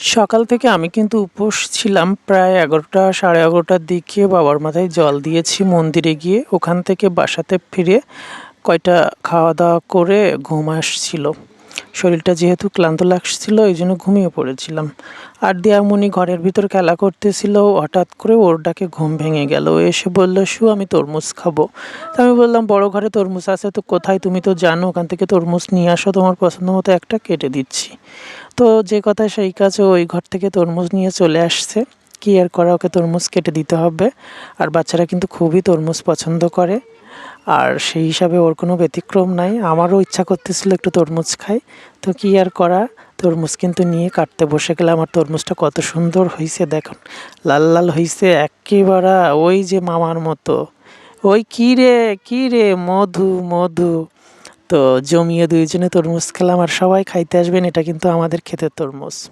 সকাল থেকে আমি কিন্তু উপোস ছিলাম প্রায় ১১টা ১১:৩০টার দিকে বাবার মাথায় জল দিয়েছি মন্দিরে গিয়ে। ওখান থেকে বাসাতে ফিরে কয়টা খাওয়া-দাওয়া করে ঘুম আসছিল। শরীরটা যেহেতু ক্লান্ত লাগছিল এইজন্য ঘুমিয়ে পড়েছিলাম। আর দিয়ামণি ঘরের ভিতর খেলা করতেছিল, হঠাৎ করে ওর ডাকে ঘুম ভেঙে গেল। ও এসে বলল, "শু আমি তরমুজ খাবো।" তা আমি বললাম, "বড় ঘরে তরমুজ আছে তো কোথায়? তুমি তো জানো ওখান থেকে তরমুজ নিয়ে আসো, তোমার পছন্দ মতো একটা কেটে দিচ্ছি।" তো যে কথা সেই কাজ, ও ওই ঘর থেকে তরমুজ নিয়ে চলে আসছে। কি আর করা, ওকে তরমুজ কেটে দিতে হবে। আর বাচ্চারা কিন্তু খুবই তরমুজ পছন্দ করে। আর সেই হিসাবে ওর কোনো ব্যতিক্রম নাই। আমারও ইচ্ছা করতেছিল একটু তরমুজ খাই। তো কি আর করা, তরমুজ কিন্তু নিয়ে কাটতে বসে গেলাম। আর তরমুজটা কত সুন্দর হইছে দেখুন। লাল, লাল হইছে এক্কেবারে ওই যে মামার মতো। ওই কী রে, কী রে মধু, মধু। তো জমিয়ে ২ জনে তরমুজ খেলাম। আর সবাই খাইতে আসবেন, এটা কিন্তু আমাদের ক্ষেতের তরমুজ।